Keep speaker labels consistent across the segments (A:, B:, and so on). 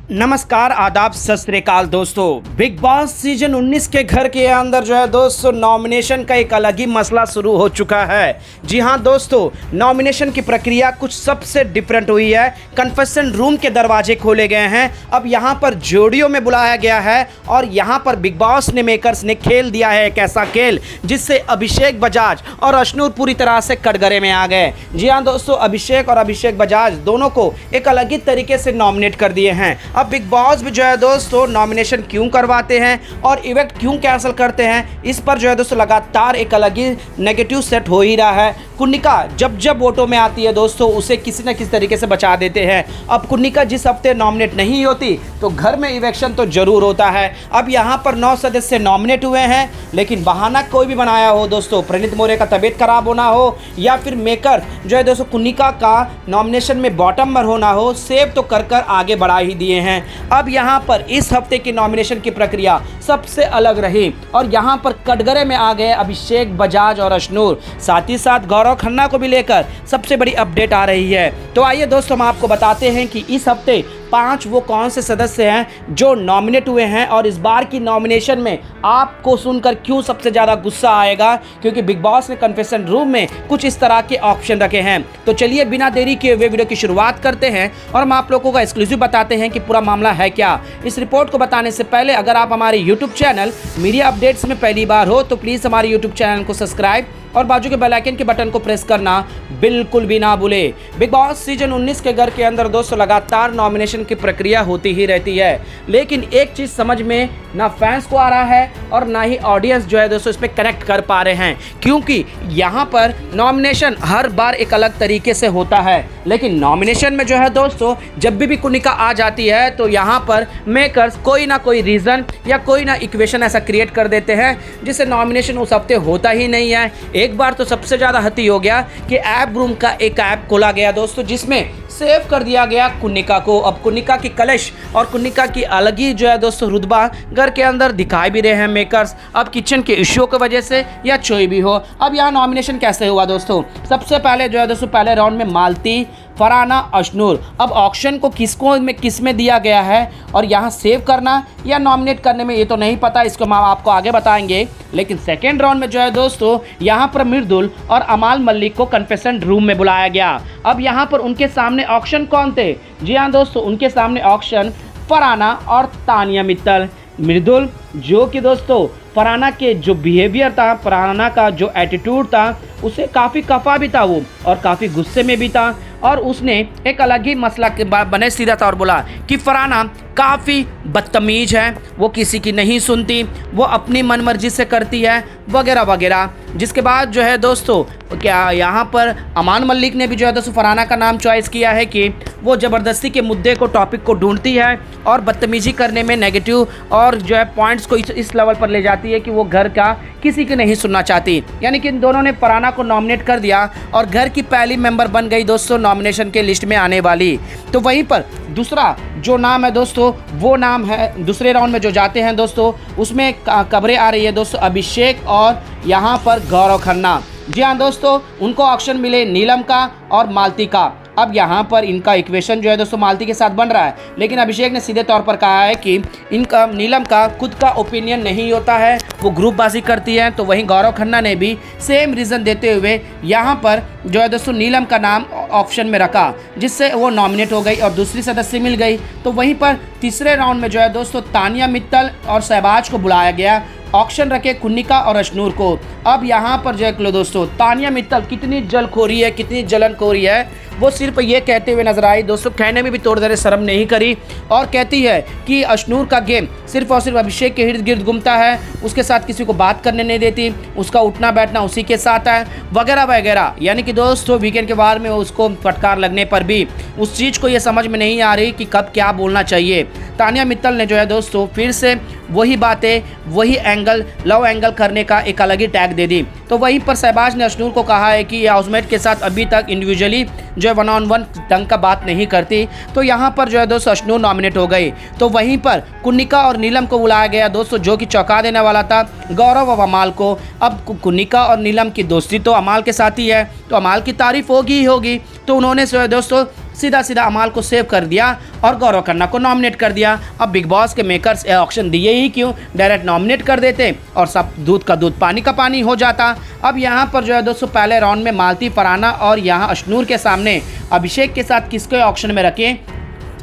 A: नमस्कार, आदाब, सत श्री अकाल दोस्तों। बिग बॉस सीजन 19 के घर के अंदर जो है दोस्तों नॉमिनेशन का एक अलग ही मसला शुरू हो चुका है। जी हां दोस्तों, नॉमिनेशन की प्रक्रिया कुछ सबसे डिफरेंट हुई है। कन्फेशन रूम के दरवाजे खोले गए हैं। अब यहां पर जोड़ियों में बुलाया गया है और यहां पर बिग बॉस ने मेकर्स ने खेल दिया है एक ऐसा खेल जिससे अभिषेक बजाज और अशनूर पूरी तरह से कटघरे में आ गए। जी हाँ दोस्तों, अभिषेक और अभिषेक बजाज दोनों को एक अलग ही तरीके से नॉमिनेट कर दिए हैं। अब बिग बॉस भी जो है दोस्तों नॉमिनेशन क्यों करवाते हैं और इवेंट क्यों कैंसिल करते हैं, इस पर जो है दोस्तों लगातार एक अलग ही नेगेटिव सेट हो ही रहा है। कुन्निका जब जब वोटों में आती है दोस्तों उसे किसी न किसी तरीके से बचा देते हैं। अब कुन्निका जिस हफ्ते नॉमिनेट नहीं होती तो घर में इवेक्शन तो जरूर होता है। अब यहाँ पर 9 सदस्य नॉमिनेट हुए हैं, लेकिन बहाना कोई भी बनाया हो दोस्तों, प्रणीत मौर्य का तबीयत खराब होना हो या फिर मेकर जो है दोस्तों कुन्निका का नॉमिनेशन में बॉटम पर होना हो, सेव तो कर आगे बढ़ा ही दिए हैं। अब यहाँ पर इस हफ्ते की नॉमिनेशन की प्रक्रिया सबसे अलग रही और यहाँ पर कटघरे में आ गए अभिषेक बजाज और अशनूर। साथ ही साथ गौरव खन्ना को भी लेकर सबसे बड़ी अपडेट आ रही है। तो आइए दोस्तों हम आपको बताते हैं कि इस हफ्ते 5 वो कौन से सदस्य हैं जो नॉमिनेट हुए हैं और इस बार की नॉमिनेशन में आपको सुनकर क्यों सबसे ज़्यादा गुस्सा आएगा, क्योंकि बिग बॉस ने कन्फेशन रूम में कुछ इस तरह के ऑप्शन रखे हैं। तो चलिए बिना देरी किए हुए वीडियो की शुरुआत करते हैं और हम आप लोगों को एक्सक्लूसिव बताते हैं कि पूरा मामला है क्या। इस रिपोर्ट को बताने से पहले अगर आप हमारे यूट्यूब चैनल मीडिया अपडेट्स में पहली बार हो तो प्लीज़ हमारे यूट्यूब चैनल को सब्सक्राइब और बाजू के बेल आइकन के बटन को प्रेस करना बिल्कुल भी ना भूले। बिग बॉस सीजन 19 के घर के अंदर दोस्तों लगातार नॉमिनेशन की प्रक्रिया होती ही रहती है, लेकिन एक चीज़ समझ में ना फैंस को आ रहा है और ना ही ऑडियंस जो है दोस्तों इस पर कनेक्ट कर पा रहे हैं, क्योंकि यहाँ पर नॉमिनेशन हर बार एक अलग तरीके से होता है। लेकिन नॉमिनेशन में जो है दोस्तों जब भी कुन्निका आ जाती है तो यहाँ पर मेकर्स कोई ना कोई रीज़न या कोई ना इक्वेशन ऐसा क्रिएट कर देते हैं जिससे नॉमिनेशन उस हफ्ते होता ही नहीं है। एक बार तो सबसे ज़्यादा हती हो गया कि ऐप रूम का एक ऐप खोला गया दोस्तों जिसमें सेव कर दिया गया कुन्निका को। अब कुन्निका की कलश और कुन्निका की अलग ही जो है दोस्तों रुतबा घर के अंदर दिखाई भी रहे हैं मेकर्स, अब किचन के इश्यू की वजह से या कोई भी हो। अब यहाँ नॉमिनेशन कैसे हुआ दोस्तों, सबसे पहले जो है दोस्तों पहले राउंड में मालती, फरहाना, अशनूर। अब ऑप्शन को किस में दिया गया है और यहाँ सेव करना या नॉमिनेट करने में ये तो नहीं पता, इसको हम आपको आगे बताएंगे। लेकिन सेकेंड राउंड में जो है दोस्तों यहाँ पर मृदुल और अमाल मलिक को कन्फेशन रूम में बुलाया गया। अब यहाँ पर उनके सामने ऑप्शन कौन थे? जी हाँ दोस्तों, उनके सामने ऑप्शन फरहाना और तानिया मित्तल। मृदुल जो कि दोस्तों फरहाना के जो बिहेवियर था, फरहाना का जो एटीट्यूड था, उसे काफ़ी कफा भी था वो और काफ़ी गुस्से में भी था और उसने एक अलग ही मसला के बाद बने सीधा था और बोला कि फरहाना काफ़ी बदतमीज़ है, वो किसी की नहीं सुनती, वो अपनी मनमर्जी से करती है वगैरह वगैरह। जिसके बाद जो है दोस्तों क्या यहाँ पर अमान मलिक ने भी जो है दोस्तों फरहाना का नाम चॉइस किया है कि वो ज़बरदस्ती के मुद्दे को, टॉपिक को ढूंढती है और बदतमीज़ी करने में नेगेटिव और जो है पॉइंट्स को इस लेवल पर ले जाती है कि वो घर का किसी की नहीं सुनना चाहती। यानी कि इन दोनों ने फरहाना को नॉमिनेट कर दिया और घर की पहली मेंबर बन गई दोस्तों नॉमिनेशन के लिस्ट में आने वाली। तो वहीं पर दूसरा जो नाम है दोस्तों वो नाम है, दूसरे राउंड में जो जाते हैं दोस्तों उसमें खबरें आ रही है दोस्तों अभिषेक और यहाँ पर गौरव खन्ना। जी हाँ दोस्तों, उनको ऑप्शन मिले नीलम का और मालती का। अब यहाँ पर इनका इक्वेशन जो है दोस्तों मालती के साथ बन रहा है, लेकिन अभिषेक ने सीधे तौर पर कहा है कि इनका नीलम का खुद का ओपिनियन नहीं होता है, वो ग्रुपबाजी करती है। तो वहीं गौरव खन्ना ने भी सेम रीज़न देते हुए यहाँ पर जो है दोस्तों नीलम का नाम ऑप्शन में रखा, जिससे वो नॉमिनेट हो गई और दूसरी सदस्य मिल गई। तो वहीं पर तीसरे राउंड में जो है दोस्तों तानिया मित्तल और शहबाज को बुलाया गया, ऑप्शन रखे कुन्निका और अशनूर को। अब यहाँ पर जो है दोस्तों तानिया मित्तल कितनी जलखोरी है, कितनी जलनखोरी है, वो सिर्फ ये कहते हुए नजर आई दोस्तों, कहने में भी तोड़ दरे शर्म नहीं करी और कहती है कि अशनूर का गेम सिर्फ और सिर्फ अभिषेक के इर्द गिर्द घूमता है, उसके साथ किसी को बात करने नहीं देती, उसका उठना बैठना उसी के साथ है वगैरह वगैरह। यानी कि दोस्तों वीकेंड के बाद में उसको फटकार लगने पर भी उस चीज़ को ये समझ में नहीं आ रही कि कब क्या बोलना चाहिए। तानिया मित्तल ने जो है दोस्तों फिर से वही बातें, वही एंगल, लव एंगल करने का एक अलग ही टैग दे दी। तो वहीं पर शहबाज ने अशनूर को कहा है कि ये हाउसमेट के साथ अभी तक इंडिविजुअली जो है 1-on-1 ढंग का बात नहीं करती। तो यहाँ पर जो है दोस्तों अशनूर नॉमिनेट हो गई। तो वहीं पर कुन्निका और नीलम को बुलाया गया दोस्तों, जो कि चौंका देने वाला था गौरव और अमाल को। अब कुन्निका और नीलम की दोस्ती तो अमाल के साथ ही है, तो अमाल की तारीफ होगी ही होगी। तो उन्होंने जो है दोस्तों सीधा सीधा अमाल को सेव कर दिया और गौरव खन्ना को नॉमिनेट कर दिया। अब बिग बॉस के मेकर्स ऑप्शन दिए ही क्यों, डायरेक्ट नॉमिनेट कर देते और सब दूध का दूध पानी का पानी हो जाता। अब यहाँ पर जो है दोस्तों पहले राउंड में मालती, फरहाना और यहाँ अशनूर के सामने अभिषेक के साथ किसके ऑप्शन में रखे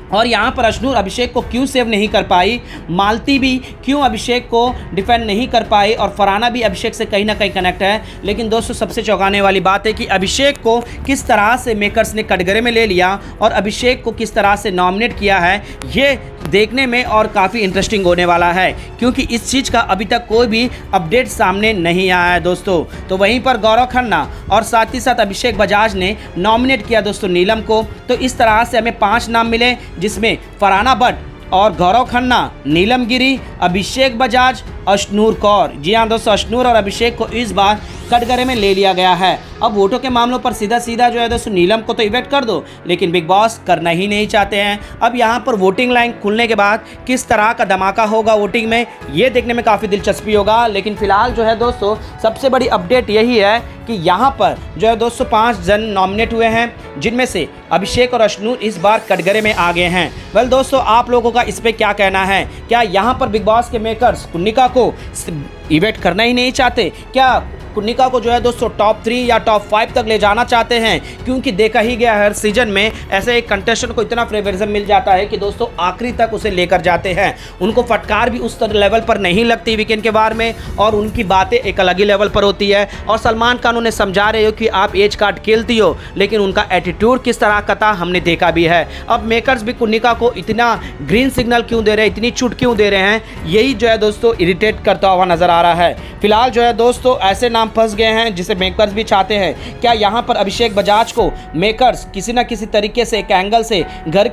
A: और यहाँ पर अशनूर अभिषेक को क्यों सेव नहीं कर पाई, मालती भी क्यों अभिषेक को डिफेंड नहीं कर पाई और फरहाना भी अभिषेक से कहीं ना कहीं कनेक्ट है। लेकिन दोस्तों सबसे चौंकाने वाली बात है कि अभिषेक को किस तरह से मेकर्स ने कटघरे में ले लिया और अभिषेक को किस तरह से नॉमिनेट किया है, ये देखने में और काफ़ी इंटरेस्टिंग होने वाला है, क्योंकि इस चीज़ का अभी तक कोई भी अपडेट सामने नहीं आया है दोस्तों। तो वहीं पर गौरव खन्ना और साथ ही साथ अभिषेक बजाज ने नॉमिनेट किया दोस्तों नीलम को। तो इस तरह से हमें 5 नाम मिले, जिसमें फरहाना भट्ट और गौरव खन्ना, नीलम गिरी, अभिषेक बजाज, अशनूर कौर। जी हाँ दोस्तों, अशनूर और अभिषेक को इस बार कटघरे में ले लिया गया है। अब वोटों के मामलों पर सीधा सीधा जो है दोस्तों नीलम को तो इवेक्ट कर दो, लेकिन बिग बॉस करना ही नहीं चाहते हैं। अब यहाँ पर वोटिंग लाइन खुलने के बाद किस तरह का धमाका होगा वोटिंग में, ये देखने में काफ़ी दिलचस्पी होगा। लेकिन फिलहाल जो है दोस्तों सबसे बड़ी अपडेट यही है कि यहाँ पर जो है दोस्तों 5 जन नॉमिनेट हुए हैं, जिनमें से अभिषेक और अशनूर इस बार कटघरे में आ गए हैं। वेल दोस्तों, आप लोगों का इस पर क्या कहना है? क्या यहाँ पर बिग बॉस के मेकर्स कुन्निका को इवेक्ट करना ही नहीं चाहते? क्या कुन्निका को जो है दोस्तों टॉप 3 या टॉप 5 तक ले जाना चाहते हैं? क्योंकि देखा ही गया हर सीजन में ऐसे एक कंटेस्टेंट को इतना फेवरिज्म मिल जाता है कि दोस्तों आखिरी तक उसे लेकर जाते हैं। उनको फटकार भी उस लेवल पर नहीं लगती वीकेंड के बार में, और उनकी बातें एक अलग ही लेवल पर होती है। और सलमान खान उन्हें समझा रहे हो कि आप एज कार्ड खेलती हो, लेकिन उनका एटीट्यूड किस तरह का था हमने देखा भी है। अब मेकर्स भी कुन्निका को इतना ग्रीन सिग्नल क्यों दे रहे हैं, इतनी छूट क्यों दे रहे हैं, यही जो है दोस्तों इरिटेट करता हुआ नजर आ रहा है। फिलहाल जो है दोस्तों ऐसे नाम फंस गए हैं जिसे मेकर्स भी चाहते हैं। क्या यहाँ पर अभिषेक बजाज को मेकर्स किसी ना किसी तरीके से एक एंगल से घर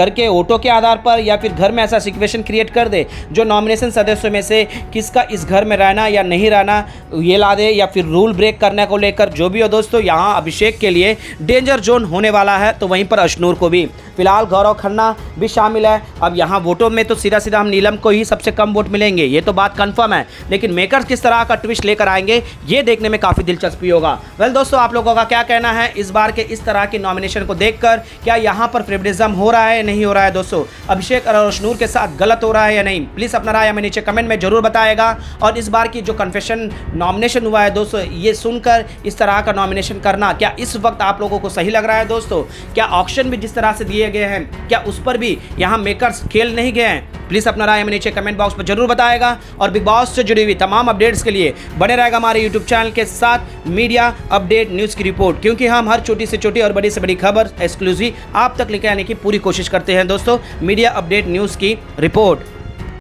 A: के वोटों के आधार पर या फिर घर में ऐसा सिचुएशन क्रिएट कर दे जो नॉमिनेशन सदस्यों में से किसका इस घर में रहना या नहीं रहना ये ला दे, या फिर रूल ब्रेक करने को लेकर जो भी हो दोस्तों, यहाँ अभिषेक के लिए डेंजर जोन होने वाला है। तो वहीं पर अशनूर को भी फिलहाल गौरव खन्ना भी शामिल है। अब यहाँ वोटों में तो सीधा सीधा हम नीलम को ही सबसे कम वोट मिलेंगे, ये तो बात कंफर्म है। लेकिन मेकर्स किस तरह का ट्विस्ट लेकर आएंगे ये देखने में काफ़ी दिलचस्पी होगा। वेल दोस्तों, आप लोगों का क्या कहना है इस बार के इस तरह की नॉमिनेशन को देखकर? क्या यहाँ पर फेवरिज्म हो रहा है या नहीं हो रहा है दोस्तों? अभिषेक और अशनूर के साथ गलत हो रहा है या नहीं? प्लीज़ अपना राय हमें नीचे कमेंट में जरूर बताएगा। और इस बार की जो कन्फेशन नॉमिनेशन हुआ है दोस्तों, ये सुनकर इस तरह का नॉमिनेशन करना क्या इस वक्त आप लोगों को सही लग रहा है दोस्तों? क्या ऑप्शन भी जिस तरह से दिए गए हैं, क्या उस पर भी यहाँ मेकर्स खेल नहीं गए हैं? प्लीज़ अपना राय हमें नीचे कमेंट बॉक्स पर जरूर बताएगा। और बिग बॉस से जुड़ी हुई तमाम अपडेट्स के लिए बने रहेगा हमारे यूट्यूब चैनल के साथ मीडिया अपडेट न्यूज़ की रिपोर्ट, क्योंकि हम हर छोटी से छोटी और बड़ी से बड़ी खबर एक्सक्लूसिव आप तक लेकर आने की पूरी कोशिश करते हैं दोस्तों। मीडिया अपडेट न्यूज़ की रिपोर्ट।